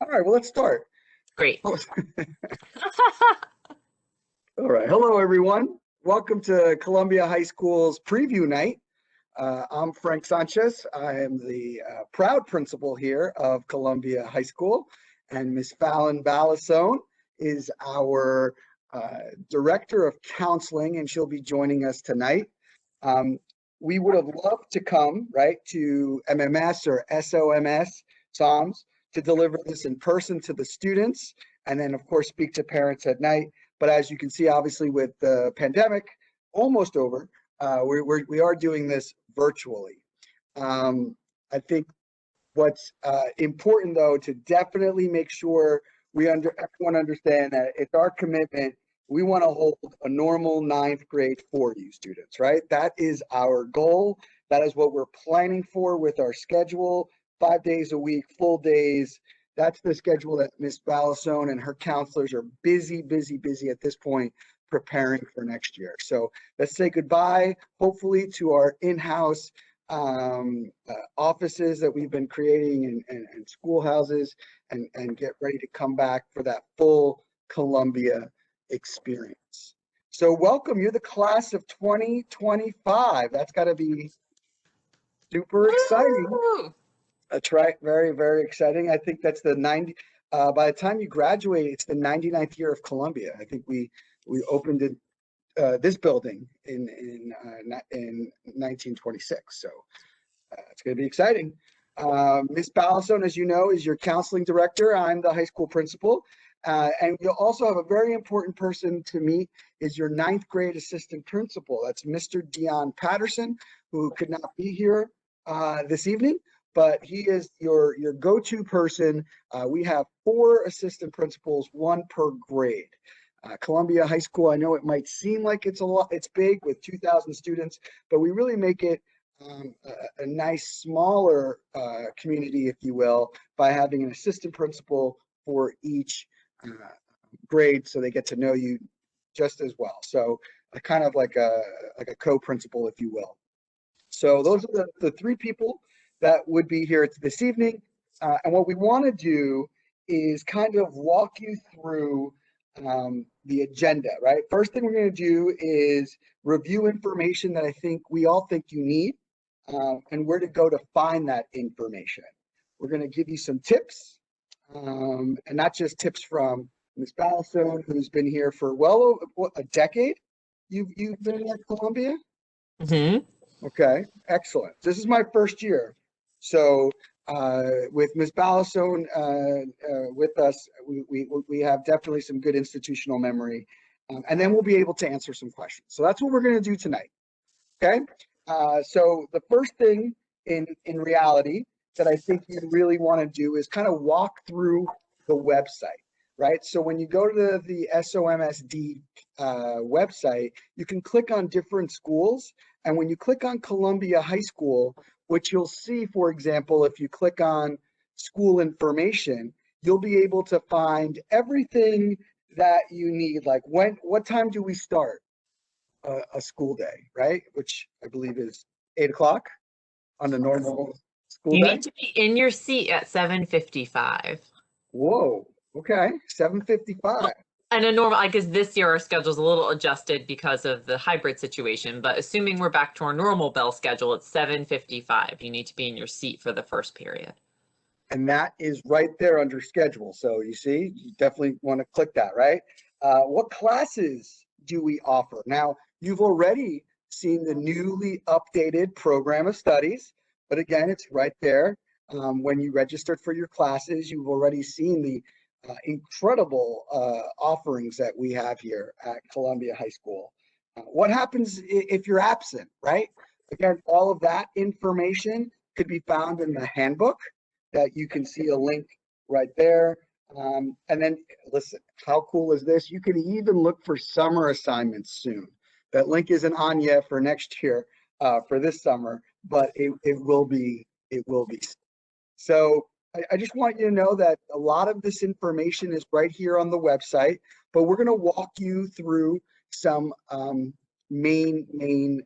All right, well, let's start. Great. All right, hello everyone. Welcome to Columbia High School's Preview Night. I'm Frank Sanchez. I am the proud principal here of Columbia High School, and Miss Fallon Ballasone is our Director of Counseling, and she'll be joining us tonight. We would have loved to come, right, to MMS or SOMS, SOMS, to deliver this in person to the students, and then, of course, speak to parents at night. But as you can see, obviously, with the pandemic almost over, we are doing this virtually. I think what's important, though, to definitely make sure everyone understand that it's our commitment. We want to hold a normal 9th grade for you students, right? That is our goal. That is what we're planning for with our schedule, 5 days a week, full days. That's the schedule that Miss Ballasone and her counselors are busy at this point preparing for next year. So let's say goodbye, hopefully, to our in-house offices that we've been creating and schoolhouses, and get ready to come back for that full Columbia experience. So welcome, you're the class of 2025. That's got to be super exciting. Woo! That's right, very exciting. I think that's the 90, by the time you graduate, it's the 99th year of Columbia. I think we opened it, this building in 1926. So it's going to be exciting. Ms. Ballasone, as you know, is your counseling director. I'm the high school principal. And you'll also have a very important person to meet is your 9th grade assistant principal. That's Mr. Dion Patterson, who could not be here this evening, but he is your go-to person. We have 4 assistant principals, 1 per grade. Columbia High School, I know it might seem like it's a lot, it's big with 2,000 students, but we really make it a nice smaller community, if you will, by having an assistant principal for each grade, so they get to know you just as well. So kind of like a co-principal, if you will. So those are the 3 people that would be here this evening. And what we want to do is kind of walk you through the agenda, right? First thing we're going to do is review information that I think we all think you need, and where to go to find that information. We're going to give you some tips, and not just tips from Ms. Ballasone, who's been here for well over a decade. You've been at Columbia? Mm-hmm. Okay, excellent. This is my first year. So with Ms. Ballasone with us, we have definitely some good institutional memory, and then we'll be able to answer some questions. So that's what we're going to do tonight. Okay. So the first thing in reality that I think you really want to do is kind of walk through the website, right? So when you go to the SOMSD website, you can click on different schools. And when you click on Columbia High School, what you'll see, for example, if you click on school information, you'll be able to find everything that you need. Like what time do we start a school day, right? Which I believe is 8 o'clock on a normal school You day. need to be in your seat at 7:55. Whoa, okay, 7:55. And a normal, I guess this year our schedule's a little adjusted because of the hybrid situation, but assuming we're back to our normal bell schedule, it's 7:55. You need to be in your seat for the first period. And that is right there under schedule. So you see, you definitely want to click that, right? What classes do we offer? Now, you've already seen the newly updated program of studies, but again, it's right there. When you registered for your classes, you've already seen the incredible offerings that we have here at Columbia High School. What happens if you're absent, right? Again, all of that information could be found in the handbook that you can see a link right there. And then listen, how cool is this? You can even look for summer assignments soon. That link isn't on yet for next year, for this summer, but it will be. So I just want you to know that a lot of this information is right here on the website, but we're going to walk you through some main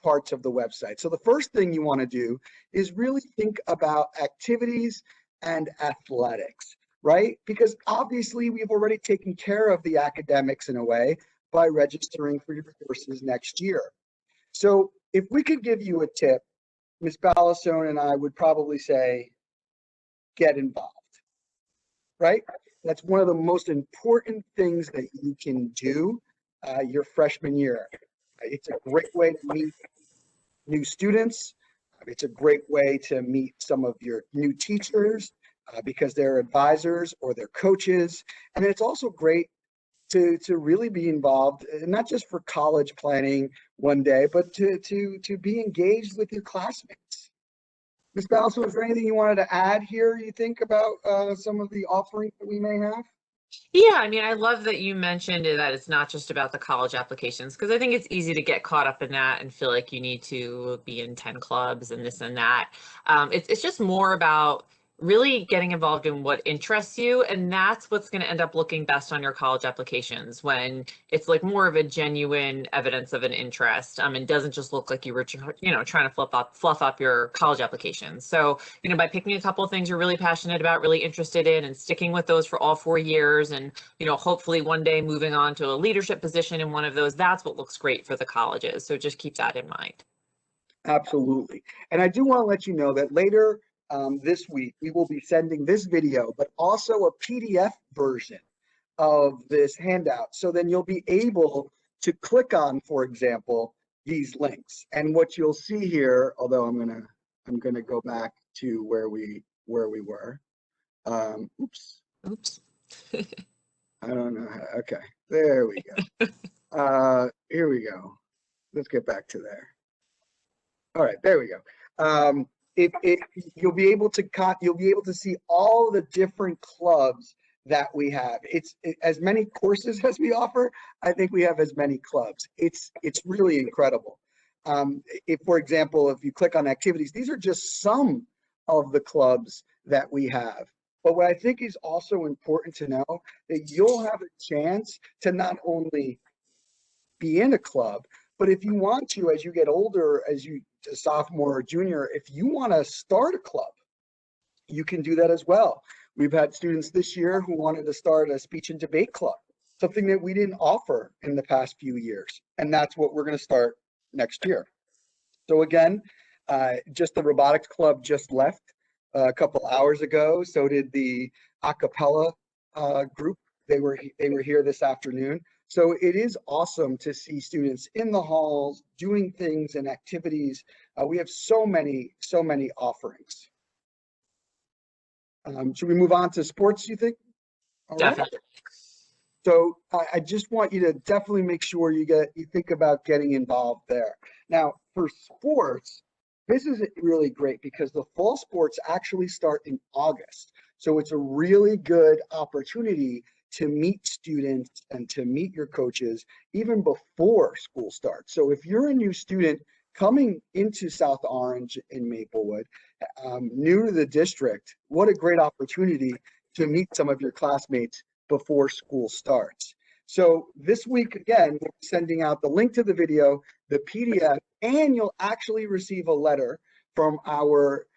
parts of the website. So the first thing you want to do is really think about activities and athletics, right? Because obviously we've already taken care of the academics in a way by registering for your courses next year. So if we could give you a tip, Ms. Ballastone and I would probably say, get involved, right? That's one of the most important things that you can do your freshman year. It's a great way to meet new students. It's a great way to meet some of your new teachers because they're advisors or they're coaches. And it's also great to really be involved, not just for college planning one day, but to be engaged with your classmates. Ms. Balso, is there anything you wanted to add here, you think, about some of the offerings that we may have? Yeah, I mean, I love that you mentioned that it's not just about the college applications, because I think it's easy to get caught up in that and feel like you need to be in 10 clubs and this and that. It's just more about really getting involved in what interests you, and that's what's going to end up looking best on your college applications when it's like more of a genuine evidence of an interest, and doesn't just look like you were trying to fluff up your college application. So by picking a couple of things you're really passionate about, really interested in, and sticking with those for all 4 years, and hopefully one day moving on to a leadership position in one of those, that's what looks great for the colleges. So just keep that in mind. Absolutely. And I do want to let you know that later this week, we will be sending this video, but also a PDF version of this handout. So then you'll be able to click on, for example, these links. And what you'll see here, although I'm gonna go back to where we were. Oops. I don't know. Okay, there we go. Here we go. Let's get back to there. All right, there we go. You'll be able to see all the different clubs that we have. It's as many courses as we offer. I think we have as many clubs. It's really incredible. If, for example, if you click on activities, these are just some of the clubs that we have. But what I think is also important to know that you'll have a chance to not only be in a club, but if you want to, as you get older, as you a sophomore or junior, if you want to start a club, you can do that as well. We've had students this year who wanted to start a speech and debate club, something that we didn't offer in the past few years. And that's what we're going to start next year. So again, just the robotics club just left a couple hours ago. So did the a cappella group. They were here this afternoon. So it is awesome to see students in the halls doing things and activities. We have so many offerings. Should we move on to sports, you think? All right. Definitely. So I just want you to definitely make sure you think about getting involved there. Now, for sports, this is really great because the fall sports actually start in August. So it's a really good opportunity to meet students and to meet your coaches even before school starts. So if you're a new student coming into South Orange in Maplewood, new to the district, what a great opportunity to meet some of your classmates before school starts. So this week, again, we're sending out the link to the video, the PDF, and you'll actually receive a letter from our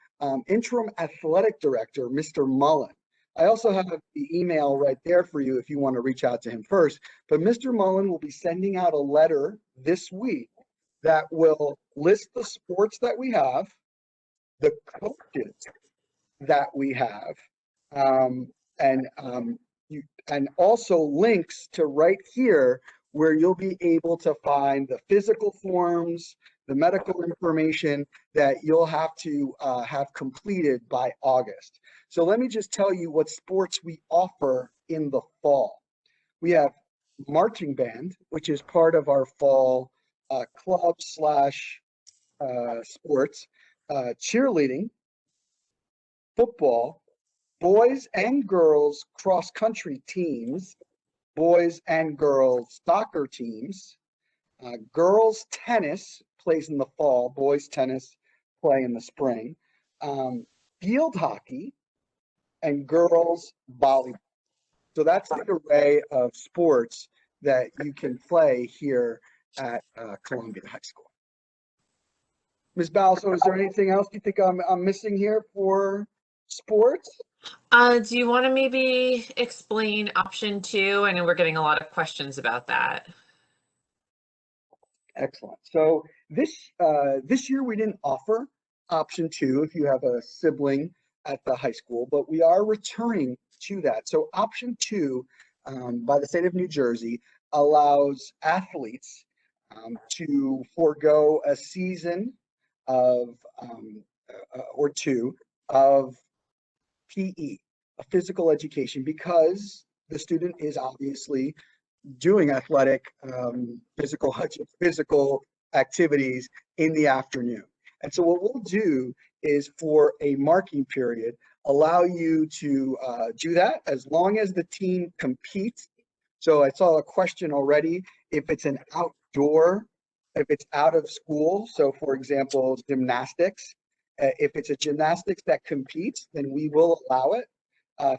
interim athletic director, Mr. Mullen. I also have the email right there for you if you want to reach out to him first. But Mr. Mullen will be sending out a letter this week that will list the sports that we have, the coaches that we have, and also links to right here where you'll be able to find the physical forms, the medical information that you'll have to have completed by August. So let me just tell you what sports we offer in the fall. We have marching band, which is part of our fall club slash sports, cheerleading, football, boys and girls cross-country teams, boys and girls soccer teams, girls tennis plays in the fall, boys tennis play in the spring, field hockey, and girls volleyball. So that's the array of sports that you can play here at Columbia High School. Ms. Balso, is there anything else you think I'm missing here for sports. Do you want to maybe explain option 2? I know we're getting a lot of questions about that. Excellent. So this year we didn't offer option 2 if you have a sibling at the high school, but we are returning to that. So option 2 by the state of New Jersey allows athletes to forego a season of or 2 of PE, a physical education, because the student is obviously doing athletic physical activities in the afternoon. And so what we'll do is, for a marking period, allow you to do that as long as the team competes. So I saw a question already, if it's an outdoor, if it's out of school, so for example, gymnastics, if it's a gymnastics that competes, then we will allow it.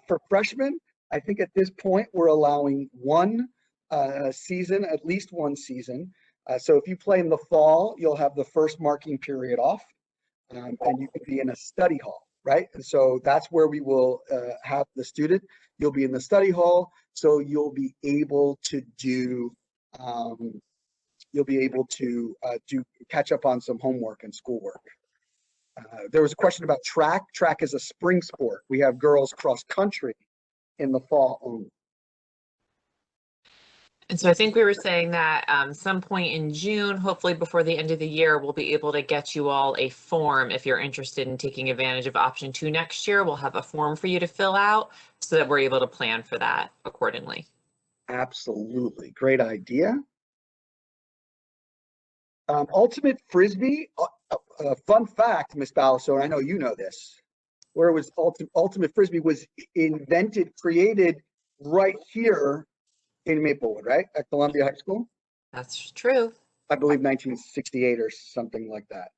For freshmen, I think at this point we're allowing one season, at least one season. So if you play in the fall, you'll have the first marking period off, and you could be in a study hall, right? And so that's where we will have the student. You'll be in the study hall, so you'll be able to do catch up on some homework and schoolwork. There was a question about track. Track is a spring sport. We have girls cross country in the fall only. And so I think we were saying that some point in June, hopefully before the end of the year, we'll be able to get you all a form if you're interested in taking advantage of option 2 next year. We'll have a form for you to fill out so that we're able to plan for that accordingly. Absolutely. Great idea. Ultimate Frisbee, fun fact, Ms. Ballastone, I know you know this, where it was Ultimate Frisbee was created right here in Maplewood, right? At Columbia High School? That's true. I believe 1968 or something like that.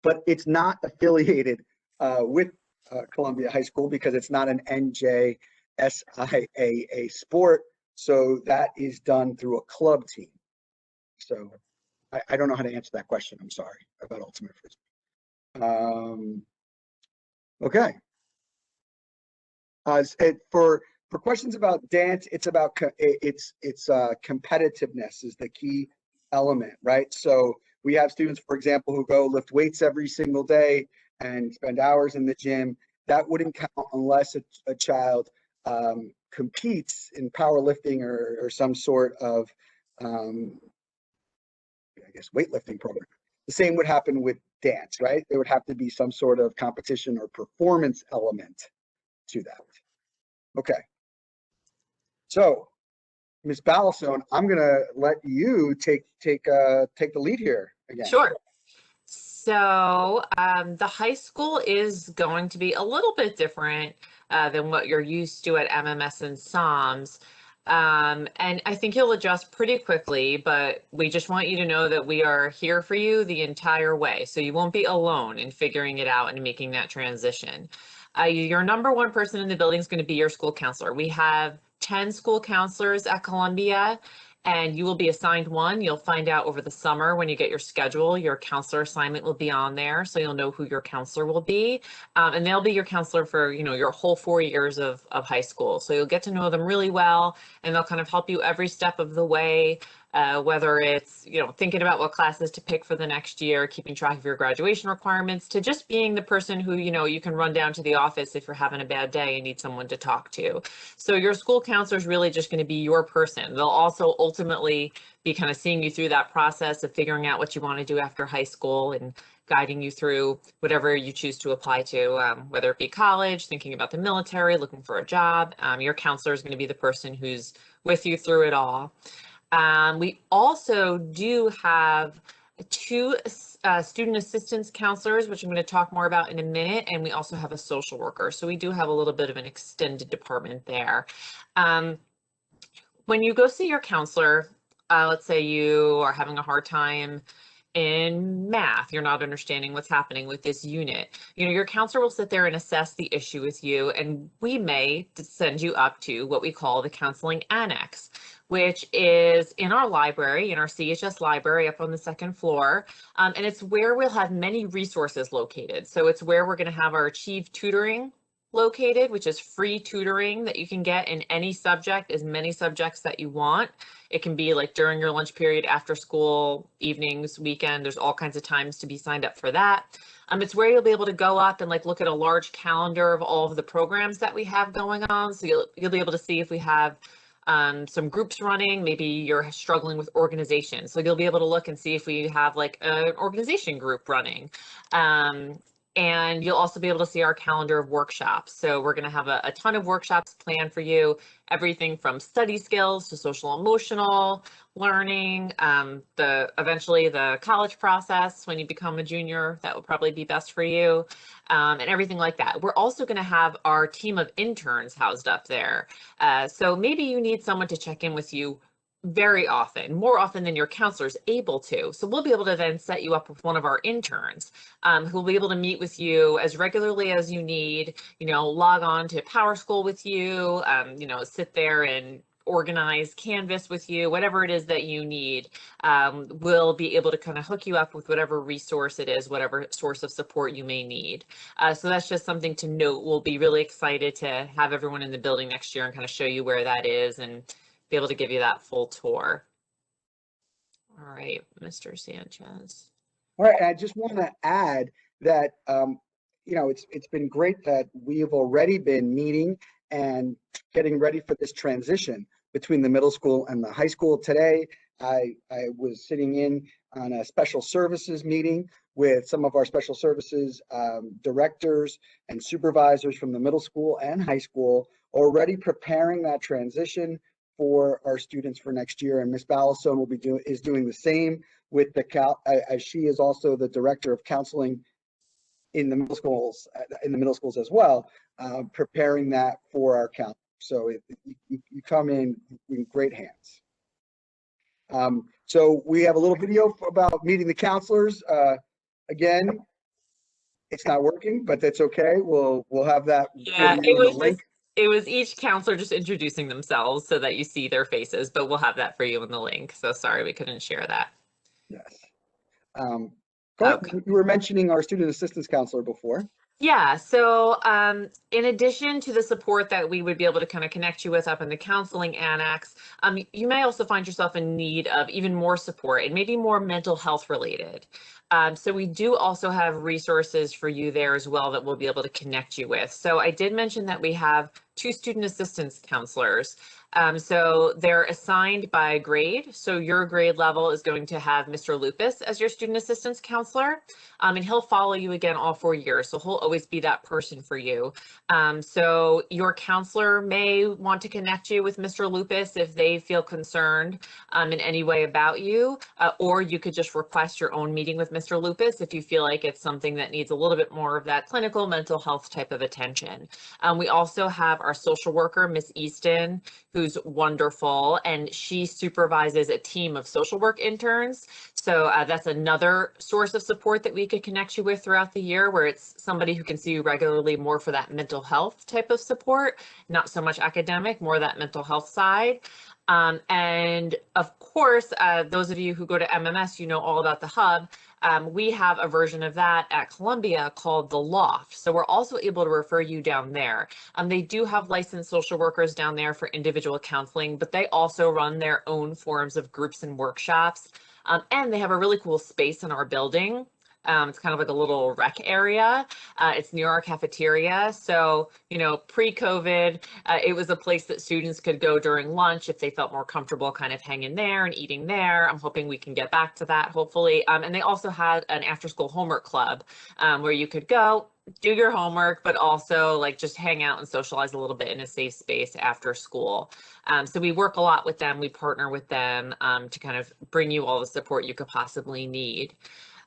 But it's not affiliated with Columbia High School because it's not an NJSIAA sport. So that is done through a club team. So I don't know how to answer that question. I'm sorry about Ultimate Frisbee. Okay. For questions about dance, it's about competitiveness is the key element, right? So we have students, for example, who go lift weights every single day and spend hours in the gym. That wouldn't count unless a child competes in powerlifting or some sort of I guess weightlifting program. The same would happen with dance, right? There would have to be some sort of competition or performance element to that. Okay. So, Ms. Ballastone, I'm gonna let you take the lead here again. Sure. So the high school is going to be a little bit different than what you're used to at MMS and SOMS. And I think you'll adjust pretty quickly, but we just want you to know that we are here for you the entire way. So you won't be alone in figuring it out and making that transition. Your number one person in the building is going to be your school counselor. We have 10 school counselors at Columbia, and you will be assigned one. You'll find out over the summer when you get your schedule. Your counselor assignment will be on there, so you'll know who your counselor will be. And they'll be your counselor for, your whole 4 years of high school. So you'll get to know them really well, and they'll kind of help you every step of the way. Whether it's, thinking about what classes to pick for the next year, keeping track of your graduation requirements, to just being the person who, you can run down to the office if you're having a bad day and need someone to talk to. So your school counselor is really just going to be your person. They'll also ultimately be kind of seeing you through that process of figuring out what you want to do after high school and guiding you through whatever you choose to apply to, whether it be college, thinking about the military, looking for a job. Your counselor is going to be the person who's with you through it all. We also do have 2 student assistance counselors, which I'm going to talk more about in a minute, and we also have a social worker. So we do have a little bit of an extended department there. When you go see your counselor, let's say you are having a hard time in math, you're not understanding what's happening with this unit. Your counselor will sit there and assess the issue with you, and we may send you up to what we call the counseling annex, which is in our library, in our CHS library up on the second floor. And it's where we'll have many resources located. So it's where we're going to have our Achieve tutoring located, which is free tutoring that you can get in any subject, as many subjects that you want. It can be like during your lunch period, after school, evenings, weekend. There's all kinds of times to be signed up for that. It's where you'll be able to go up and like look at a large calendar of all of the programs that we have going on. So you'll be able to see if we have some groups running. Maybe you're struggling with organization, so you'll be able to look and see if we have like an organization group running. And you'll also be able to see our calendar of workshops. So we're going to have a ton of workshops planned for you, everything from study skills to social emotional learning, eventually the college process when you become a junior, that will probably be best for you, and everything like that. We're also going to have our team of interns housed up there. So maybe you need someone to check in with you very often, more often than your counselor is able to. So we'll be able to then set you up with one of our interns who will be able to meet with you as regularly as you need, log on to Power School with you, sit there and organize Canvas with you, whatever it is that you need. We'll be able to kind of hook you up with whatever resource it is, whatever source of support you may need. So that's just something to note. We'll be really excited to have everyone in the building next year and kind of show you where that is and be able to give you that full tour. All right, Mr. Sanchez. All right, I just want to add that it's been great that we have already been meeting and getting ready for this transition between the middle school and the high school. Today, I was sitting in on a special services meeting with some of our special services directors and supervisors from the middle school and high school, already preparing that transition for our students for next year. And Ms. Ballastone is doing the same with as she is also the director of counseling in the middle schools as well, preparing that for our count. So you come in great hands. So we have a little video about meeting the counselors. Again, it's not working, but that's okay. We'll have that Yeah, video in the link. It was each counselor just introducing themselves so that you see their faces, but we'll have that for you in the link. So sorry we couldn't share that. Yes. You were mentioning our student assistance counselor before. Yeah, so in addition to the support that we would be able to kind of connect you with up in the counseling annex, you may also find yourself in need of even more support and maybe more mental health related. So we do also have resources for you there as well that we'll be able to connect you with. So I did mention that we have 2 student assistance counselors. So they're assigned by grade. So your grade level is going to have Mr. Lupus as your student assistance counselor, and he'll follow you again all 4 years. So he'll always be that person for you. So your counselor may want to connect you with Mr. Lupus if they feel concerned in any way about you, or you could just request your own meeting with Mr. Lupus if you feel like it's something that needs a little bit more of that clinical mental health type of attention. We also have our social worker, Miss Easton, who's wonderful, and she supervises a team of social work interns. So that's another source of support that we could connect you with throughout the year, where it's somebody who can see you regularly more for that mental health type of support, not so much academic, more that mental health side. And of course, those of you who go to MMS, you know all about the hub. We have a version of that at Columbia called the Loft. So we're also able to refer you down there. They do have licensed social workers down there for individual counseling, but they also run their own forms of groups and workshops. And they have a really cool space in our building. It's kind of like a little rec area. It's near our cafeteria. So, pre-COVID, it was a place that students could go during lunch if they felt more comfortable kind of hanging there and eating there. I'm hoping we can get back to that, hopefully. And they also had an after-school homework club where you could go, do your homework, but also like just hang out and socialize a little bit in a safe space after school. So we work a lot with them. We partner with them to kind of bring you all the support you could possibly need.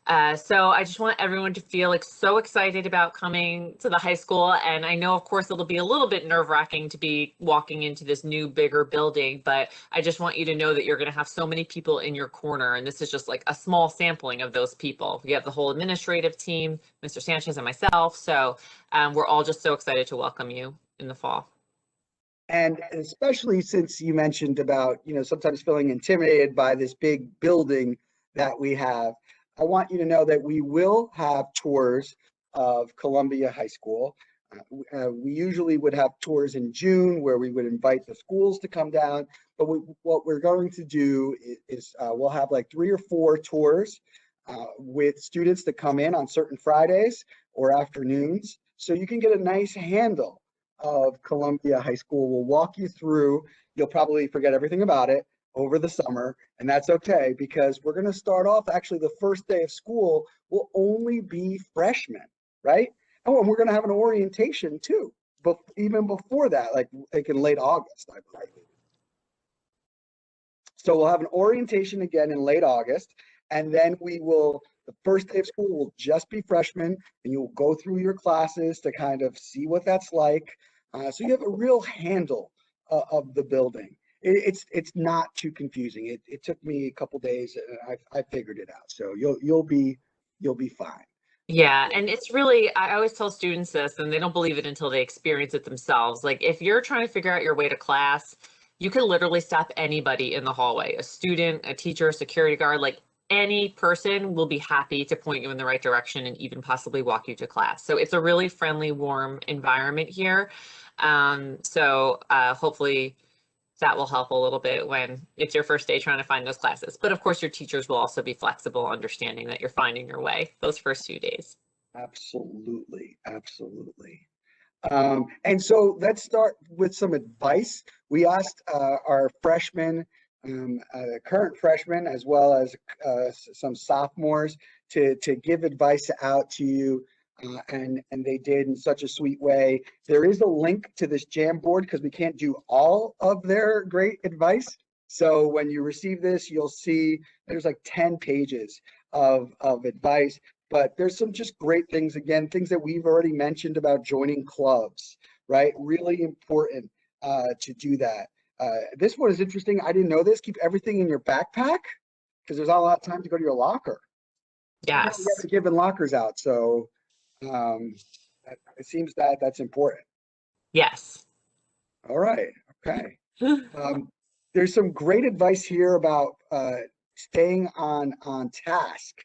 So I just want everyone to feel like so excited about coming to the high school. And I know, of course, it'll be a little bit nerve-wracking to be walking into this new, bigger building, but I just want you to know that you're going to have so many people in your corner. And this is just like a small sampling of those people. You have the whole administrative team, Mr. Sanchez and myself. So we're all just so excited to welcome you in the fall. And especially since you mentioned about, sometimes feeling intimidated by this big building that we have, I want you to know that we will have tours of Columbia High School. We usually would have tours in June where we would invite the schools to come down. But what we're going to do is we'll have like 3 or 4 tours with students that come in on certain Fridays or afternoons. So you can get a nice handle of Columbia High School. We'll walk you through. You'll probably forget everything about it over the summer, and that's okay because we're going to start off actually the first day of school will only be freshmen, right? Oh, and we're going to have an orientation too, but even before that, like in late August, I believe. So we'll have an orientation again in late August, and then the first day of school will just be freshmen, and you'll go through your classes to kind of see what that's like. So you have a real handle of the building. It's not too confusing. It took me a couple days, and I figured it out. So you'll be fine. Yeah, and it's really, I always tell students this, and they don't believe it until they experience it themselves. Like, if you're trying to figure out your way to class, you can literally stop anybody in the hallway, a student, a teacher, a security guard, like any person will be happy to point you in the right direction and even possibly walk you to class. So it's a really friendly, warm environment here. Hopefully that will help a little bit when it's your first day trying to find those classes. But of course, your teachers will also be flexible, understanding that you're finding your way those first few days. Absolutely, absolutely. And so let's start with some advice. We asked our freshmen, current freshmen, as well as some sophomores to give advice out to you, and they did in such a sweet way. There is a link to this Jamboard because we can't do all of their great advice. So when you receive this, you'll see there's like 10 pages of advice. But there's some just great things, again, things that we've already mentioned about joining clubs, right? Really important to do that. This one is interesting. I didn't know this. Keep everything in your backpack because there's not a lot of time to go to your locker. Yes. We haven't given lockers out, so it seems that that's important. Yes. All right. Okay. There's some great advice here about staying on task.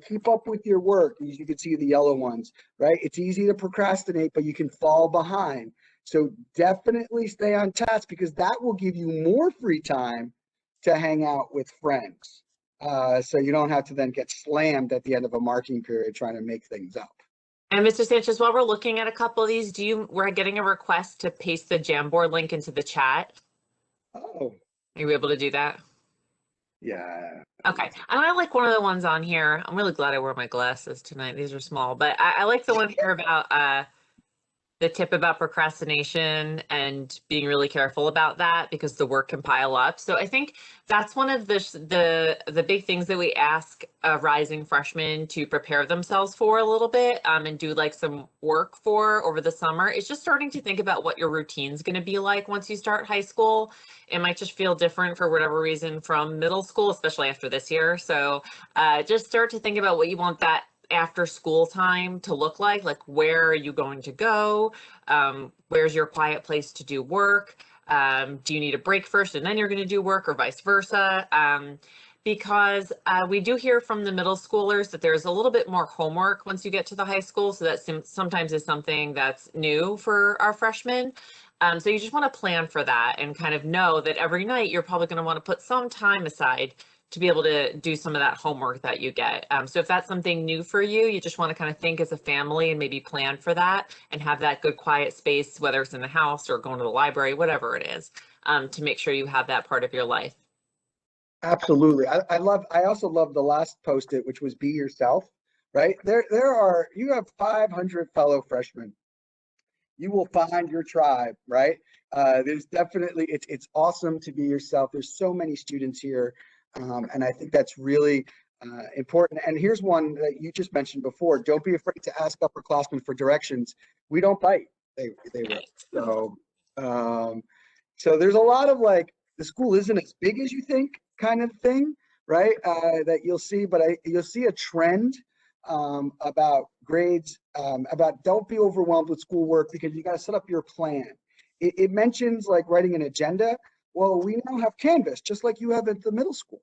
Keep up with your work. You can see the yellow ones, right? It's easy to procrastinate, but you can fall behind. So definitely stay on task because that will give you more free time to hang out with friends. So you don't have to then get slammed at the end of a marking period trying to make things up. And Mr. Sanchez, while we're looking at a couple of these, we're getting a request to paste the Jamboard link into the chat. Oh. Are you able to do that? Yeah. Okay. I like one of the ones on here. I'm really glad I wore my glasses tonight. These are small, but I like the one here about the tip about procrastination and being really careful about that because the work can pile up. So I think that's one of the big things that we ask rising freshmen to prepare themselves for a little bit and do like some work for over the summer. It's just starting to think about what your routine's going to be like once you start high school. It might just feel different for whatever reason from middle school, especially after this year. So just start to think about what you want that after school time to look like where are you going to go? Where's your quiet place to do work? Do you need a break first and then you're going to do work or vice versa? Because we do hear from the middle schoolers that there's a little bit more homework once you get to the high school. So that sometimes is something that's new for our freshmen. So you just want to plan for that and kind of know that every night you're probably going to want to put some time aside to be able to do some of that homework that you get. So if that's something new for you, you just want to kind of think as a family and maybe plan for that and have that good quiet space, whether it's in the house or going to the library, whatever it is, to make sure you have that part of your life. Absolutely. I also love the last post-it, which was be yourself, right? You have 500 fellow freshmen. You will find your tribe, right? There's definitely, it's awesome to be yourself. There's so many students here. And I think that's really important. And here's one that you just mentioned before. Don't be afraid to ask upperclassmen for directions. We don't bite. They will. So there's a lot of like, the school isn't as big as you think kind of thing, right? That you'll see, but you'll see a trend about grades, about don't be overwhelmed with schoolwork because you got to set up your plan. It mentions like writing an agenda. Well, we now have Canvas, just like you have at the middle school,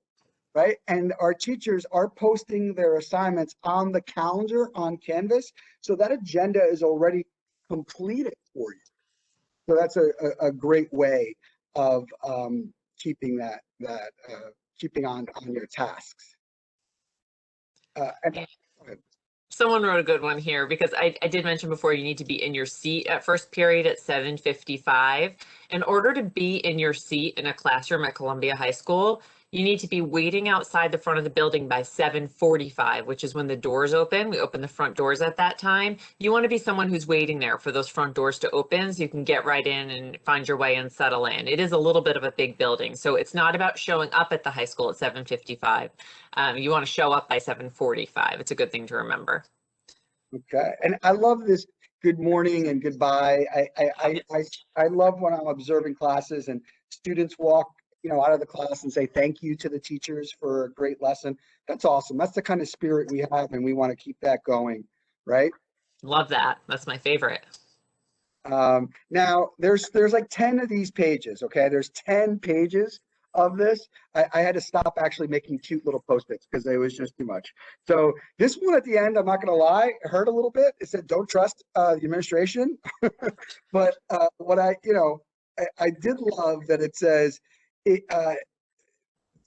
right? And our teachers are posting their assignments on the calendar on Canvas. So that agenda is already completed for you. So that's a great way of keeping keeping on your tasks. Someone wrote a good one here because I did mention before you need to be in your seat at first period at 7:55. In order to be in your seat in a classroom at Columbia High School, you need to be waiting outside the front of the building by 7:45, which is when the doors open. We open the front doors at that time. You want to be someone who's waiting there for those front doors to open so you can get right in and find your way and settle in. It is a little bit of a big building, so it's not about showing up at the high school at 7:55. You want to show up by 7:45. It's a good thing to remember. Okay, and I love this good morning and goodbye. I love when I'm observing classes and students walk out of the class and say thank you to the teachers for a great lesson. That's awesome. That's the kind of spirit we have, and we want to keep that going, right? Love that. That's my favorite. Now there's like 10 of these pages. Okay, there's 10 pages of this. I had to stop actually making cute little post-its because it was just too much. So this one at the end, I'm not going to lie, hurt a little bit. It said, "Don't trust the administration," but what I did love that it says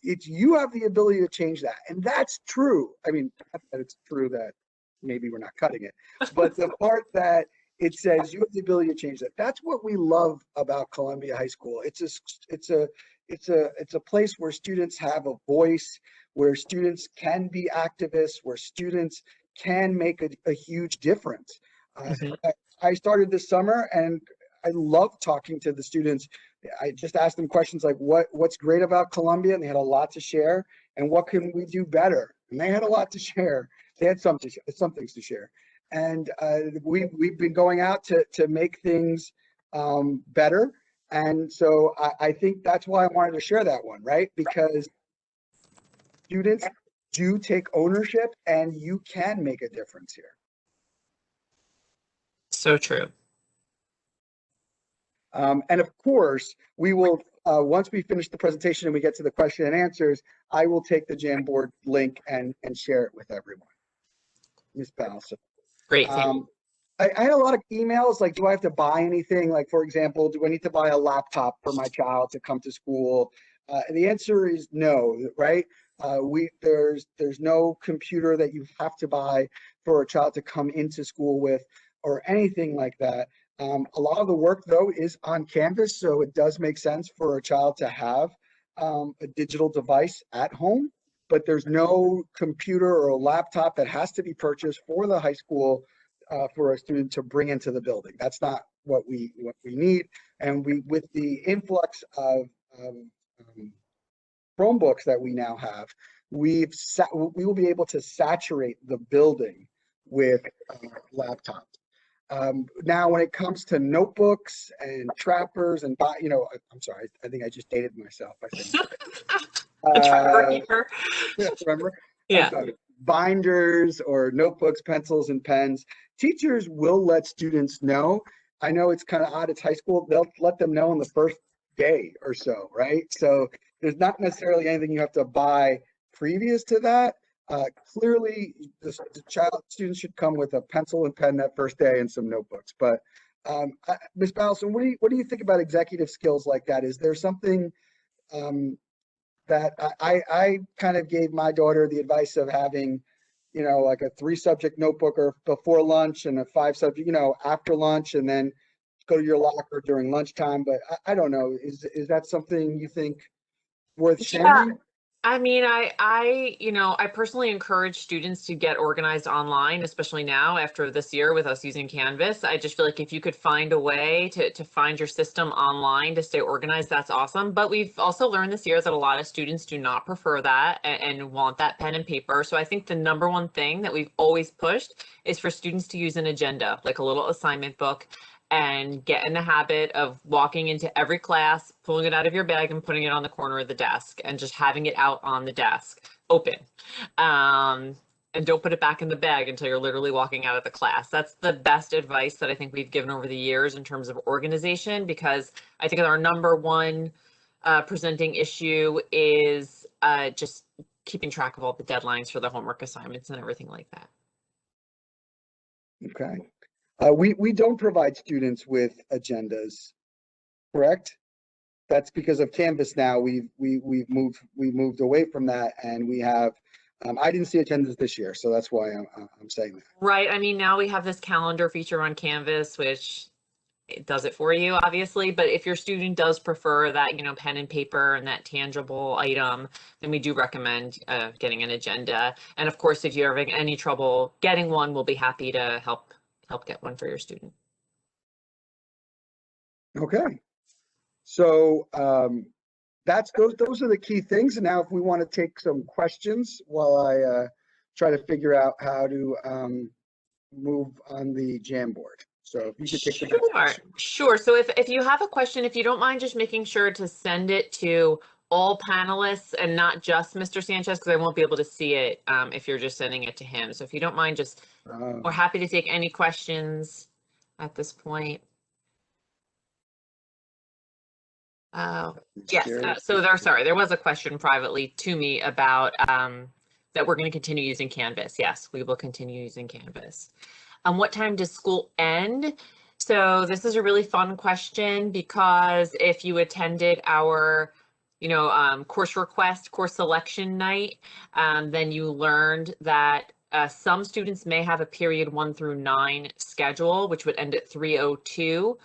it's you have the ability to change that, and that's true. I mean, not that it's true that maybe we're not cutting it, but the part that it says you have the ability to change that. That's what we love about Columbia High School. It's a place where students have a voice, where students can be activists, where students can make a huge difference. I started this summer, and I love talking to the students. I just asked them questions like, what's great about Columbia? And they had a lot to share. And what can we do better? And they had a lot to share. They had some things to share. And we've been going out to make things better. And so I think that's why I wanted to share that one, right? Because students do take ownership, and you can make a difference here. So true. And of course, we will, once we finish the presentation and we get to the question and answers, I will take the Jamboard link and share it with everyone. Ms. Palson. Great. I had a lot of emails like, do I have to buy anything? Like, for example, do I need to buy a laptop for my child to come to school? And the answer is no, right? There's no computer that you have to buy for a child to come into school with or anything like that. A lot of the work, though, is on Canvas, so it does make sense for a child to have a digital device at home, but there's no computer or a laptop that has to be purchased for the high school for a student to bring into the building. That's not what we need. And with the influx of Chromebooks that we now have, we will be able to saturate the building with laptops. Now, when it comes to notebooks and trappers and, I'm sorry, I think I just dated myself by saying remember? Yeah. Binders or notebooks, pencils, and pens. Teachers will let students know. I know it's kind of odd, it's high school. They'll let them know on the first day or so, right? So there's not necessarily anything you have to buy previous to that. Clearly, the students should come with a pencil and pen that first day and some notebooks. But Ms. Ballison, what do you think about executive skills like that? Is there something that I kind of gave my daughter the advice of having, like a 3-subject notebook or before lunch and a 5-subject, after lunch, and then go to your locker during lunchtime. But I don't know, is that something you think worth sharing? I mean, I personally encourage students to get organized online, especially now after this year with us using Canvas. I just feel like if you could find a way to find your system online to stay organized, that's awesome. But we've also learned this year that a lot of students do not prefer that and want that pen and paper. So I think the number one thing that we've always pushed is for students to use an agenda, like a little assignment book, and get in the habit of walking into every class, pulling it out of your bag and putting it on the corner of the desk and just having it out on the desk open. And don't put it back in the bag until you're literally walking out of the class. That's the best advice that I think we've given over the years in terms of organization, because I think our number one presenting issue is just keeping track of all the deadlines for the homework assignments and everything like that. Okay. We don't provide students with agendas, correct? That's because of Canvas now. We've moved away from that, and we have. I didn't see agendas this year, so that's why I'm saying that. Right. I mean, now we have this calendar feature on Canvas, which it does it for you, obviously. But if your student does prefer that, pen and paper and that tangible item, then we do recommend getting an agenda. And of course, if you're having any trouble getting one, we'll be happy to help get one for your student. Okay. So those are the key things. And now if we want to take some questions while I try to figure out how to move on the Jamboard. So if you could take the next question. Sure. So if you have a question, if you don't mind just making sure to send it to all panelists and not just Mr. Sanchez, because I won't be able to see it if you're just sending it to him. So if you don't mind, just we're happy to take any questions at this point. Yes. So there was a question privately to me about that we're going to continue using Canvas. Yes, we will continue using Canvas. What time does school end? So this is a really fun question, because if you attended our, course selection night, then you learned that some students may have a period 1 through 9 schedule, which would end at 3:02.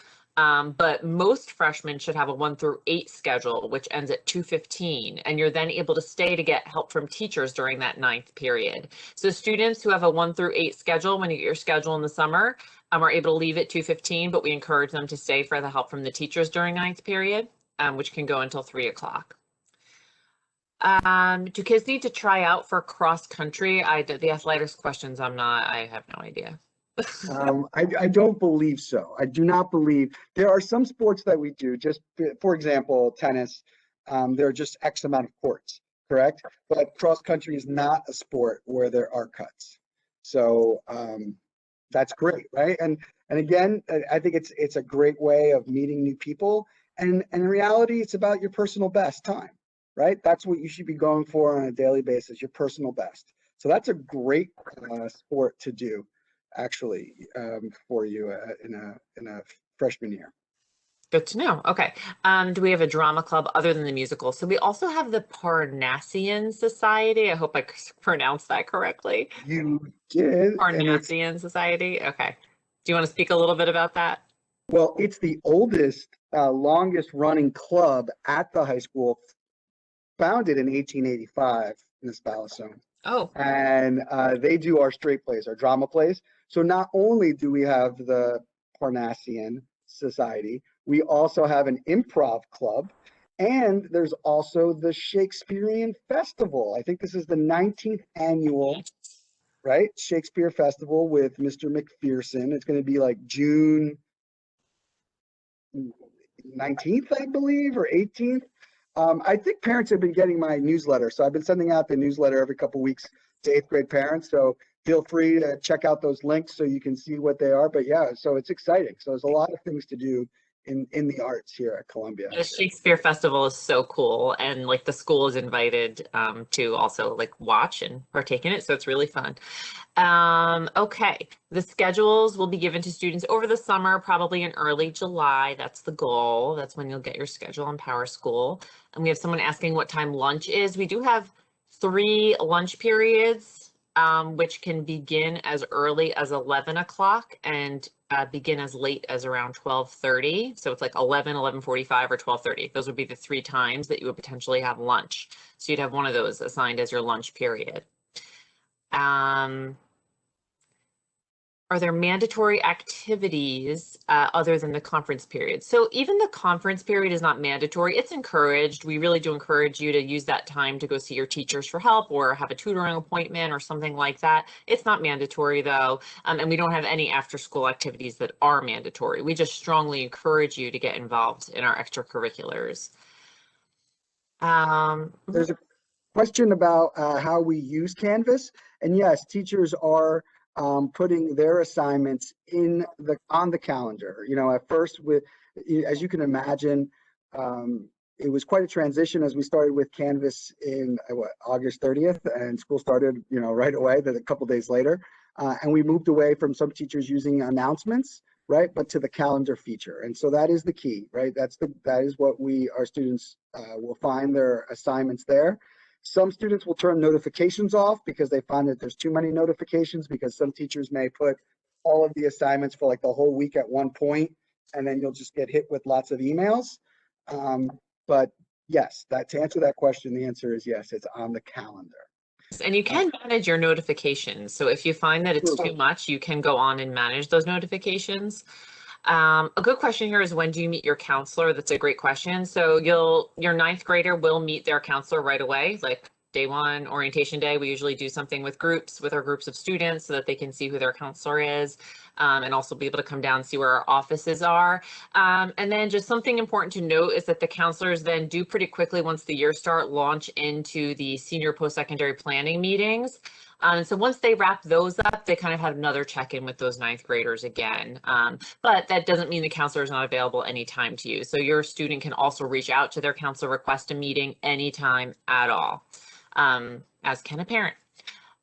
But most freshmen should have a 1 through 8 schedule, which ends at 2:15, and you're then able to stay to get help from teachers during that 9th period. So students who have a 1 through 8 schedule, when you get your schedule in the summer, are able to leave at 2:15, but we encourage them to stay for the help from the teachers during 9th period, which can go until 3 o'clock. Do kids need to try out for cross country? The athletics questions, I have no idea. I don't believe so. I do not believe. There are some sports that we do, just for example, tennis, there are just X amount of courts, correct? But cross country is not a sport where there are cuts. So that's great, right? And again, I think it's a great way of meeting new people. And in reality, it's about your personal best time, right? That's what you should be going for on a daily basis, your personal best. So that's a great sport to do, actually, for you in a freshman year. Good to know. Okay. Do we have a drama club other than the musical? So we also have the Parnassian Society. I hope I pronounced that correctly. You did. Parnassian Society. Okay. Do you want to speak a little bit about that? Well, it's the oldest, longest running club at the high school, founded in 1885, Ms. Ballison. Oh. And they do our straight plays, our drama plays. So not only do we have the Parnassian Society, we also have an improv club, and there's also the Shakespearean Festival. I think this is the 19th annual, right? Shakespeare Festival with Mr. McPherson. It's going to be like June 19th, I believe, or 18th. I think parents have been getting my newsletter. So I've been sending out the newsletter every couple of weeks to 8th grade parents. So feel free to check out those links so you can see what they are. But yeah, so it's exciting. So there's a lot of things to do in the arts here at Columbia. The Shakespeare Festival is so cool, and like the school is invited to also like watch and partake in it, so it's really fun. Okay, the schedules will be given to students over the summer, probably in early July. That's the goal. That's when you'll get your schedule on Power School. And we have someone asking what time lunch is. We do have 3 lunch periods which can begin as early as 11 o'clock and begin as late as around 12:30. So it's like 11, 11:45, or 12:30. Those would be the 3 times that you would potentially have lunch. So you'd have one of those assigned as your lunch period. Are there mandatory activities other than the conference period? So even the conference period is not mandatory. It's encouraged. We really do encourage you to use that time to go see your teachers for help or have a tutoring appointment or something like that. It's not mandatory though. And we don't have any after school activities that are mandatory. We just strongly encourage you to get involved in our extracurriculars. There's a question about how we use Canvas. And yes, teachers are putting their assignments on the calendar. You know, at first, as you can imagine, it was quite a transition as we started with Canvas in August 30th, and school started, you know, right away, a couple days later, and we moved away from some teachers using announcements, right, but to the calendar feature. And so that is the key, right? That is what our students will find their assignments there. Some students will turn notifications off because they find that there's too many notifications, because some teachers may put all of the assignments for like the whole week at one point, and then you'll just get hit with lots of emails. But yes, to answer that question, the answer is yes, it's on the calendar. And you can manage your notifications. So if you find that it's too much, you can go on and manage those notifications. A good question here is, when do you meet your counselor? That's a great question. So your 9th grader will meet their counselor right away, like day 1, orientation day. We usually do something with our groups of students so that they can see who their counselor is, and also be able to come down and see where our offices are. And then just something important to note is that the counselors then do pretty quickly, once the year start, launch into the senior post-secondary planning meetings. And so once they wrap those up, they kind of have another check-in with those 9th graders again. But that doesn't mean the counselor is not available anytime to you. So your student can also reach out to their counselor, request a meeting anytime at all, as can a parent.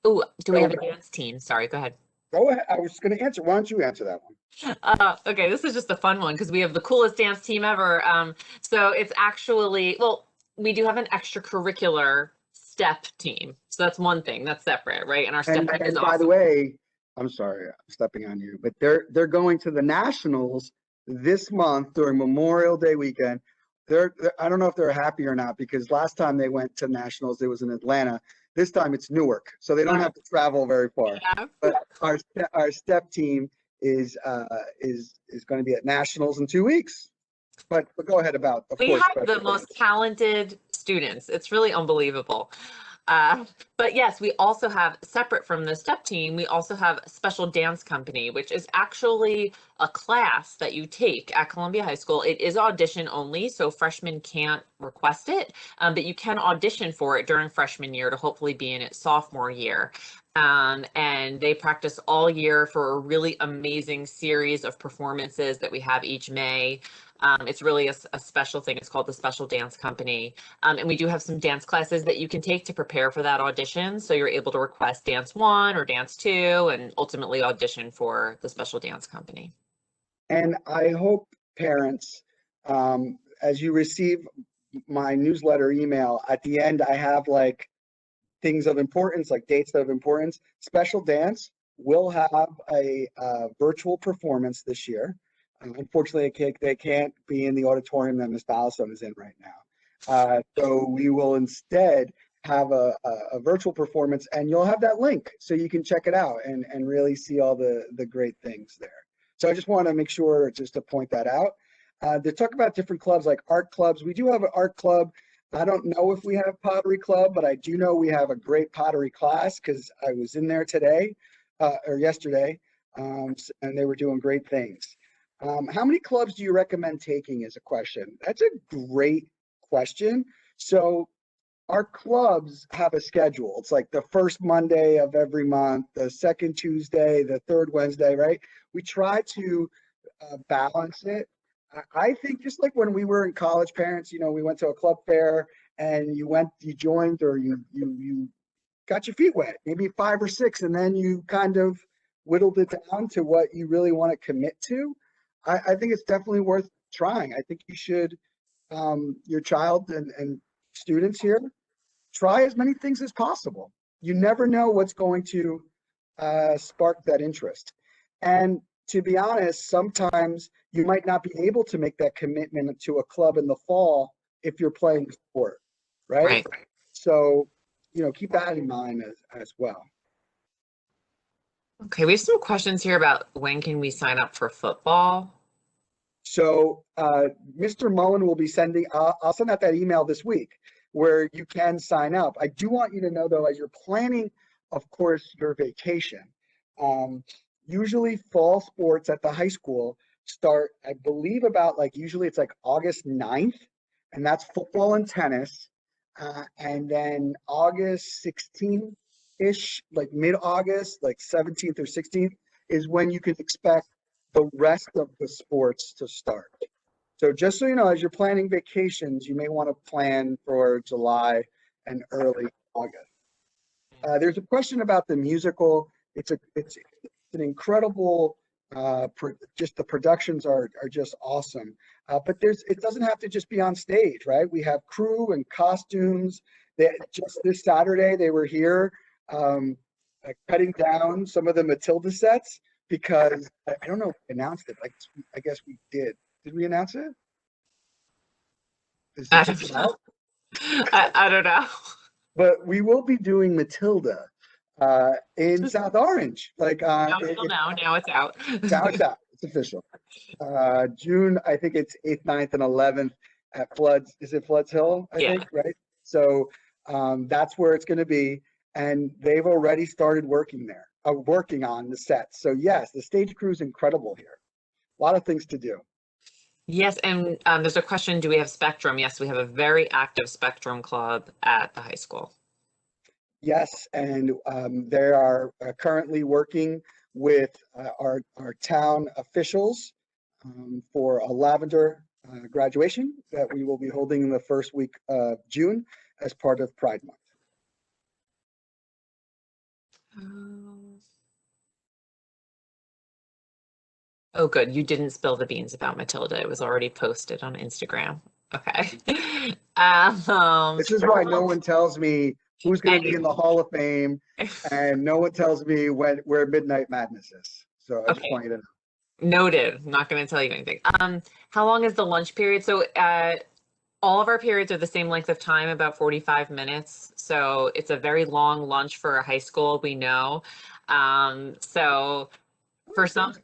Oh, do we have a dance team? Sorry, go ahead. Go ahead. I was going to answer. Why don't you answer that one? Okay, this is just a fun one because we have the coolest dance team ever. So it's actually, well, we do have an extracurricular step team. So that's one thing that's separate, right? And our step team is awesome. By the way, I'm sorry, I'm stepping on you, but they're going to the nationals this month during Memorial Day weekend. I don't know if they're happy or not, because last time they went to nationals, it was in Atlanta. This time it's Newark, so they don't have to travel very far. Yeah. But our step team is going to be at nationals in 2 weeks. But go ahead about. We have the most talented students. It's really unbelievable. But yes, we also have, separate from the step team, we also have special dance company, which is actually a class that you take at Columbia High School. It is audition only, so freshmen can't request it, but you can audition for it during freshman year to hopefully be in it sophomore year. And they practice all year for a really amazing series of performances that we have each May. It's really a special thing. It's called the Special Dance Company. And we do have some dance classes that you can take to prepare for that audition. So you're able to request Dance 1 or Dance 2 and ultimately audition for the Special Dance Company. And I hope parents, as you receive my newsletter email, at the end, I have like things of importance, like dates of importance. Special Dance will have a virtual performance this year. Unfortunately, they can't be in the auditorium that Ms. Ballison is in right now. So we will instead have a virtual performance, and you'll have that link so you can check it out and really see all the great things there. So I just want to make sure just to point that out. To talk about different clubs like art clubs, we do have an art club. I don't know if we have pottery club, but I do know we have a great pottery class because I was in there today or yesterday, and they were doing great things. How many clubs do you recommend taking is a question. That's a great question. So our clubs have a schedule. It's like the first Monday of every month, the second Tuesday, the third Wednesday, right? We try to balance it. I think just like when we were in college, parents, you know, we went to a club fair and you joined, or you got your feet wet, maybe 5 or 6, and then you kind of whittled it down to what you really want to commit to. I think it's definitely worth trying. I think you should, your child and students here, try as many things as possible. you never know what's going to spark that interest. And to be honest, sometimes you might not be able to make that commitment to a club in the fall if you're playing sport, right? Right. So, keep that in mind as well. Okay, we have some questions here about when can we sign up for football? So Mr. Mullen will be sending, I'll send out that email this week where you can sign up. I do want you to know though, as you're planning, of course, your vacation, usually fall sports at the high school start, I believe about usually it's August 9th, and that's football and tennis. And then August 16th-ish, like mid-August, like 17th or 16th, is when you can expect the rest of the sports to start. So just so you know, as you're planning vacations, you may want to plan for July and early August. There's a question about the musical. It's an incredible, just the productions are just awesome. But it doesn't have to just be on stage, right? We have crew and costumes. Just this Saturday, they were here cutting down some of the Matilda sets because I don't know if we announced it. I guess we did. Did we announce it? Is I it don't just know. out? I don't know. But we will be doing Matilda in South Orange. Now it's out. Now it's out. It's official. June, I think it's 8th, 9th, and 11th at Floods. Is it Floods Hill? I think, right? So that's where it's going to be. And they've already started working on the sets. So yes, the stage crew is incredible here. A lot of things to do. Yes, and there's a question, do we have Spectrum? Yes, we have a very active Spectrum club at the high school. Yes, and they are currently working with our town officials for a lavender graduation that we will be holding in the first week of June as part of Pride Month. Oh, good. You didn't spill the beans about Matilda. It was already posted on Instagram. Okay. This is why no one tells me who's going to be in the Hall of Fame, and no one tells me where Midnight Madness is. So I just want you to know. Noted. I'm not going to tell you anything. How long is the lunch period? So all of our periods are the same length of time, about 45 minutes. So it's a very long lunch for a high school, we know. So for some,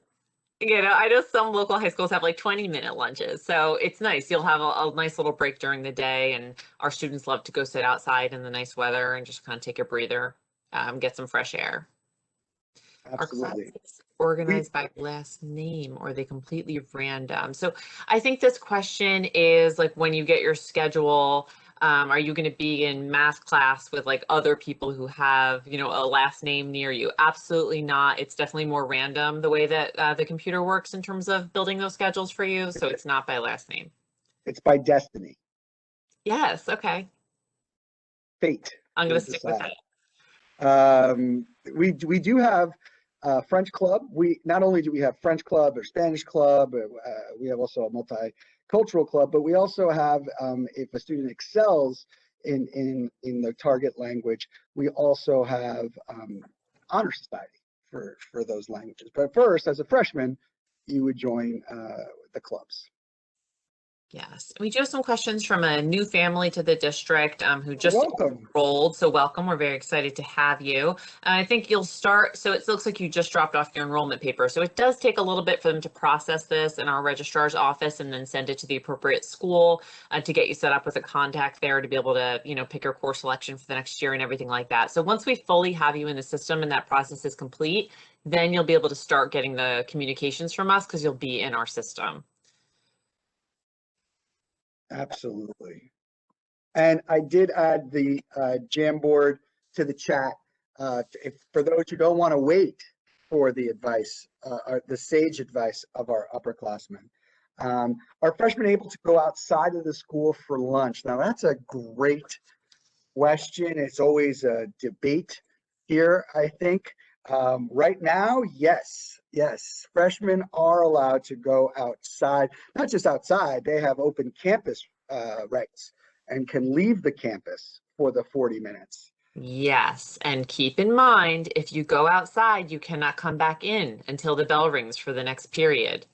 I know some local high schools have like 20-minute lunches. So it's nice. You'll have a nice little break during the day. And our students love to go sit outside in the nice weather and just kind of take a breather, get some fresh air. Absolutely. Are classes organized by last name, or are they completely random? So I think this question is like, when you get your schedule, are you going to be in math class with like other people who have, a last name near you? Absolutely not. It's definitely more random the way that the computer works in terms of building those schedules for you. So it's not by last name. It's by destiny. Yes. Okay. Fate. I'm going to stick with that. We do have French club. Not only do we have French club or Spanish club, we have also a multicultural club, but we also have, if a student excels in the target language, we also have honor society for those languages. But first, as a freshman, you would join the clubs. Yes, we do have some questions from a new family to the district who just enrolled. So welcome. We're very excited to have you. I think you'll start. So it looks like you just dropped off your enrollment paper. So it does take a little bit for them to process this in our registrar's office and then send it to the appropriate school to get you set up with a contact there to be able to, pick your course selection for the next year and everything like that. So once we fully have you in the system and that process is complete, then you'll be able to start getting the communications from us because you'll be in our system. Absolutely. And I did add the Jamboard to the chat. For those who don't want to wait for the advice, or the sage advice of our upperclassmen, are freshmen able to go outside of the school for lunch? Now, that's a great question. It's always a debate here, I think. Right now, yes. Freshmen are allowed to go outside, not just outside, they have open campus rights and can leave the campus for the 40 minutes. Yes, and keep in mind, if you go outside, you cannot come back in until the bell rings for the next period.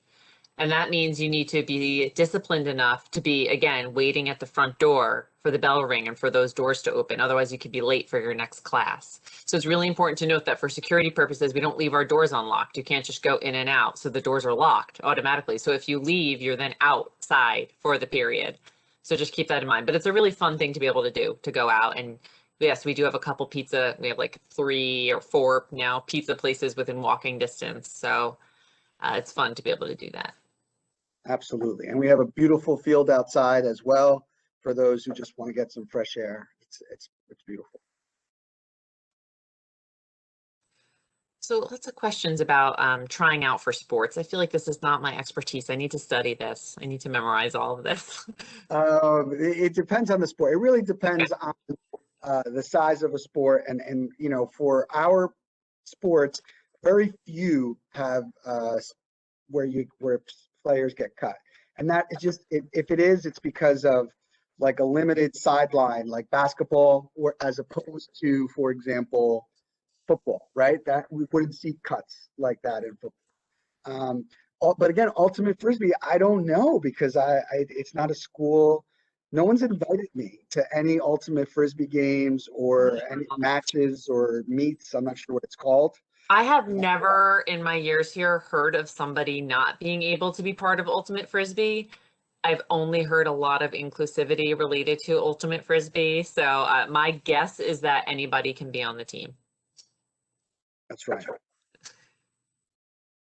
And that means you need to be disciplined enough to be, again, waiting at the front door for the bell ring and for those doors to open. Otherwise, you could be late for your next class. So it's really important to note that for security purposes, we don't leave our doors unlocked. You can't just go in and out. So the doors are locked automatically. So if you leave, you're then outside for the period. So just keep that in mind. But it's a really fun thing to be able to do, to go out. And yes, we do have a couple pizza. We have like 3 or 4 now pizza places within walking distance. So it's fun to be able to do that. Absolutely. And we have a beautiful field outside as well for those who just want to get some fresh air. It's beautiful. So lots of questions about trying out for sports. I feel like this is not my expertise. I need to study this. I need to memorize all of this. It depends on the sport. It really depends on the size of a sport. And you know, for our sports, very few have where players get cut. And that is just, if it is, it's because of like a limited sideline, like basketball, or as opposed to, for example, football, right? That we wouldn't see cuts like that in football. But again, ultimate frisbee, I don't know, because it's not a school. No one's invited me to any ultimate frisbee games or any matches or meets. I'm not sure what it's called. I have never in my years here heard of somebody not being able to be part of Ultimate Frisbee. I've only heard a lot of inclusivity related to Ultimate Frisbee. So my guess is that anybody can be on the team. That's right.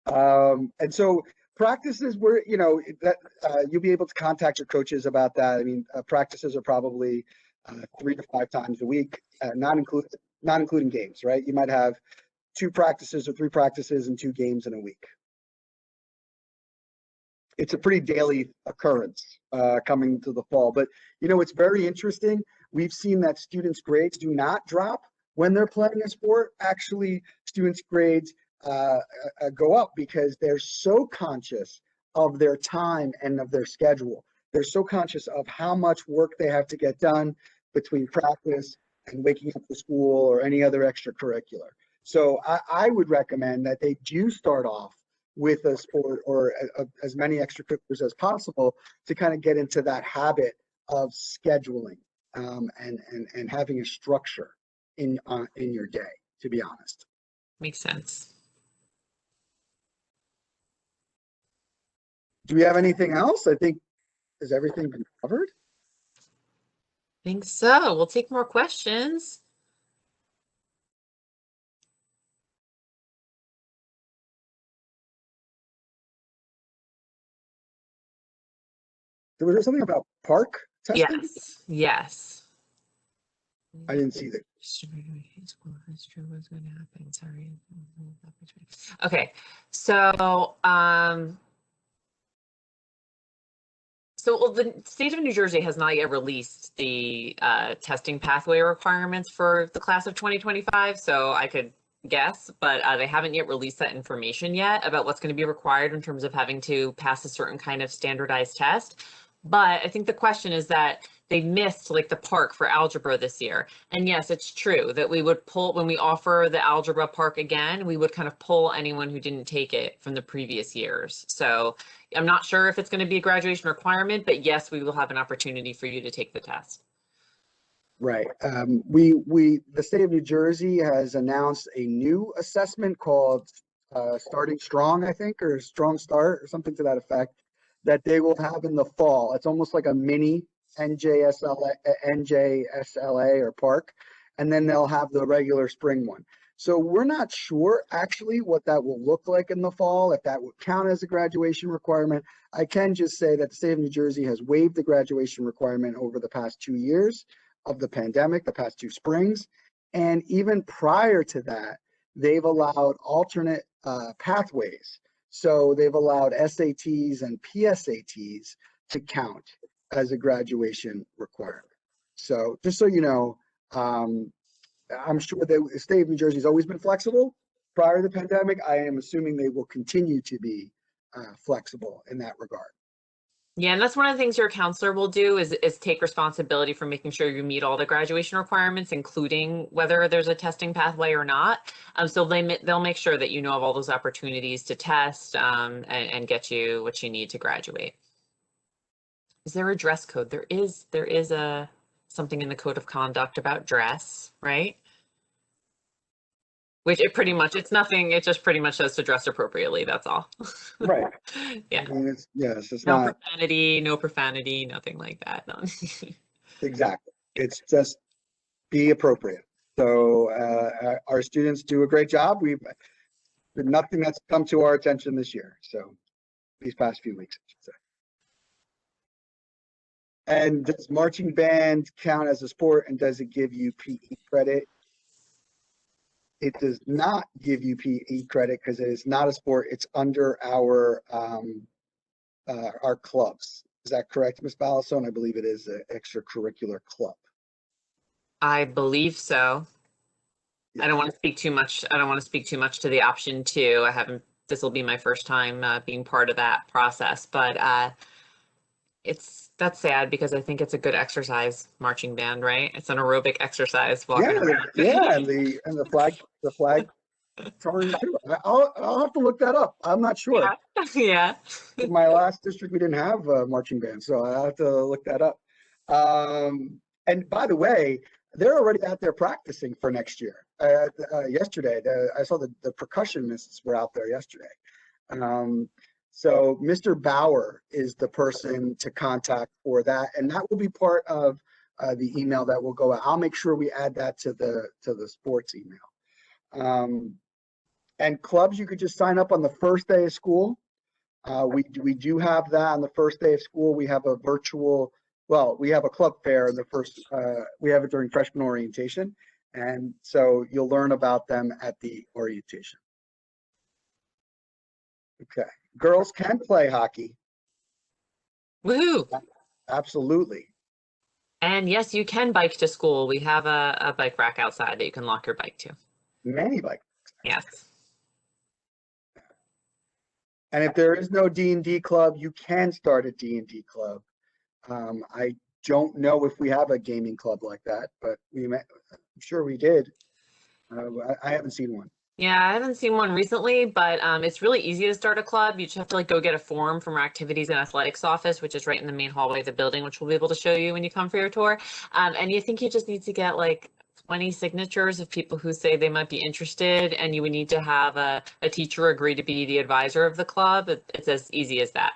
And so practices were, you know, that you'll be able to contact your coaches about that. I mean, practices are probably 3 to 5 times a week, not including games, right? You might have 2 practices or 3 practices and 2 games in a week. It's a pretty daily occurrence coming to the fall. But, you know, it's very interesting. We've seen that students' grades do not drop when they're playing a sport. Actually, students' grades go up because they're so conscious of their time and of their schedule. They're so conscious of how much work they have to get done between practice and waking up for school or any other extracurricular. So I would recommend that they do start off with a sport or as many extracurriculars as possible to kind of get into that habit of scheduling and having a structure in your day, to be honest. Makes sense. Do we have anything else? I think, has everything been covered? I think so. We'll take more questions. Was there something about park testing? Yes. Yes. I didn't see that. What's going to happen? Sorry. Okay. So, the state of New Jersey has not yet released the testing pathway requirements for the class of 2025. So I could guess, but they haven't yet released that information yet about what's going to be required in terms of having to pass a certain kind of standardized test. But I think the question is that they missed like the park for algebra this year. And yes, it's true that we would pull, when we offer the algebra park again, we would kind of pull anyone who didn't take it from the previous years. So I'm not sure if it's going to be a graduation requirement, but yes, we will have an opportunity for you to take the test. Right. The state of New Jersey has announced a new assessment called Starting Strong, I think, or Strong Start or something to that effect, that they will have in the fall. It's almost like a mini NJSLA or park, and then they'll have the regular spring one. So we're not sure actually what that will look like in the fall, if that would count as a graduation requirement. I can just say that the state of New Jersey has waived the graduation requirement over the past 2 years of the pandemic, the past 2 springs. And even prior to that, they've allowed alternate pathways. So they've allowed SATs and PSATs to count as a graduation requirement. So just so you know, I'm sure the state of New Jersey has always been flexible prior to the pandemic. I am assuming they will continue to be flexible in that regard. Yeah, and that's one of the things your counselor will do is take responsibility for making sure you meet all the graduation requirements, including whether there's a testing pathway or not. So they'll make sure that you know of all those opportunities to test and get you what you need to graduate. Is there a dress code? There is a something in the code of conduct about dress, right? Which it's nothing, it just pretty much says to dress appropriately, that's all. Right. Yeah. I mean, it's No not profanity, no profanity, nothing like that. No. exactly. It's just be appropriate. So our students do a great job. We've been nothing that's come to our attention this year. So these past few weeks, I should say. And does marching band count as a sport, and does it give you PE credit? It does not give you PE credit because it is not a sport. It's under our clubs. Is that correct, Ms. Ballasone? I believe it is an extracurricular club. I believe so. I don't want to speak too much. I don't want to speak too much to the option two. This will be my first time being part of that process, but that's sad because I think it's a good exercise, marching band, right? It's an aerobic exercise walking around. Yeah, and the flag throwing too. I'll have to look that up. I'm not sure. Yeah. In my last district, we didn't have a marching band, so I'll have to look that up. And by the way, they're already out there practicing for next year. Yesterday, I saw the percussionists were out there yesterday. So Mr. Bauer is the person to contact for that, and that will be part of the email that will go out. I'll make sure we add that to the sports email. And clubs, you could just sign up on the first day of school. We do have that on the first day of school. We have a virtual, well, we have a club fair in the first, we have it during freshman orientation. And so you'll learn about them at the orientation. Okay. Girls can play hockey. Woohoo. Absolutely. And yes, you can bike to school. We have a bike rack outside that you can lock your bike to. Many bike racks. Yes. And if there is no D&D club, you can start a D&D club. I don't know if we have a gaming club like that, but I'm sure we did. I haven't seen one. Yeah, I haven't seen one recently, but it's really easy to start a club. You just have to go get a form from our activities and athletics office, which is right in the main hallway of the building, which we'll be able to show you when you come for your tour. And you think you just need to get 20 signatures of people who say they might be interested, and you would need to have a teacher agree to be the advisor of the club. It's as easy as that.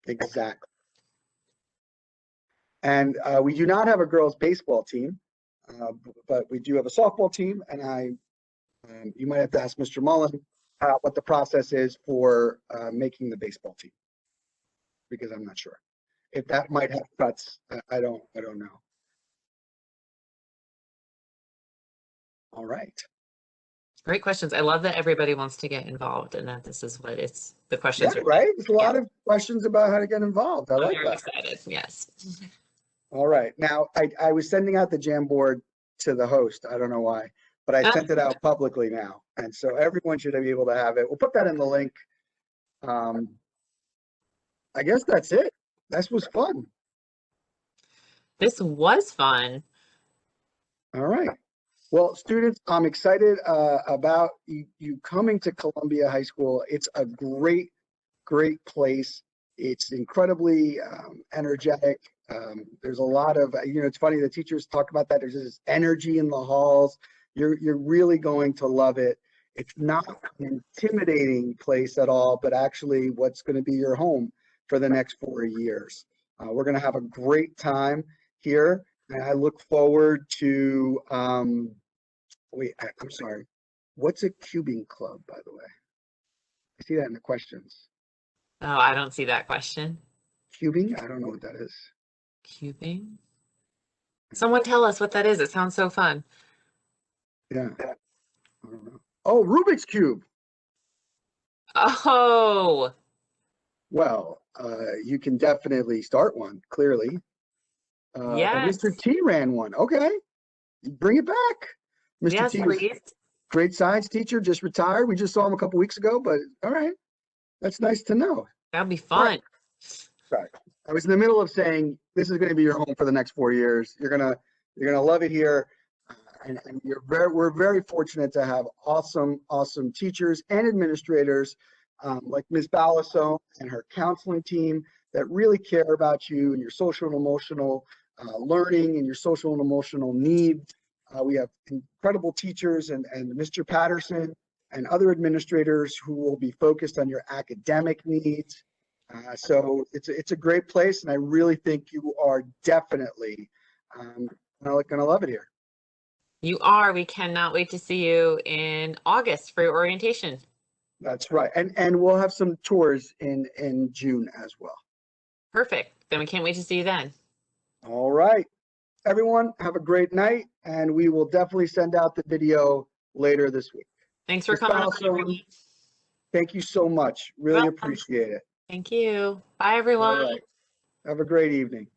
Exactly. And we do not have a girls baseball team, but we do have a softball team, and you might have to ask Mr. Mullen what the process is for making the baseball team, because I'm not sure if that might have cuts. I don't know. All right. Great questions. I love that everybody wants to get involved, and that this is what the questions Yeah, are. right. There's a lot of questions about how to get involved. I like very that. Excited. Yes. All right. Now, I was sending out the Jamboard to the host. I don't know why, but I sent it out publicly now. And so everyone should be able to have it. We'll put that in the link. I guess that's it. This was fun. This was fun. All right. Well, students, I'm excited about you coming to Columbia High School. It's a great, great place. It's incredibly energetic. There's a lot of, it's funny, the teachers talk about that. There's this energy in the halls. You're really going to love it. It's not an intimidating place at all, but actually what's going to be your home for the next 4 years. We're going to have a great time here. And I look forward to, wait, I'm sorry. What's a cubing club, by the way? I see that in the questions. Oh, I don't see that question. Cubing? I don't know what that is. Cubing? Someone tell us what that is. It sounds so fun. Yeah. I don't know. Oh, Rubik's Cube. Oh. Well, you can definitely start one, clearly. Yes. Mr. T ran one. Okay. Bring it back. Mr. Yes, T, please. great science teacher, just retired. We just saw him a couple weeks ago, but all right. That's nice to know. That'd be fun. Right. I was in the middle of saying, this is going to be your home for the next 4 years. You're gonna love it here. And we're very fortunate to have awesome teachers and administrators like Ms. Balaso and her counseling team that really care about you and your social and emotional learning and your social and emotional needs. We have incredible teachers and Mr. Patterson and other administrators who will be focused on your academic needs. So it's a great place, and I really think you are definitely gonna love it here. You are. We cannot wait to see you in August for your orientation. That's right, and we'll have some tours in June as well. Perfect. Then we can't wait to see you then. All right, everyone, have a great night, and we will definitely send out the video later this week. Thanks for Ms. coming on, Balaso, everyone. thank you so much. Really Welcome. appreciate it. Thank you. Bye, everyone. All right, have a great evening.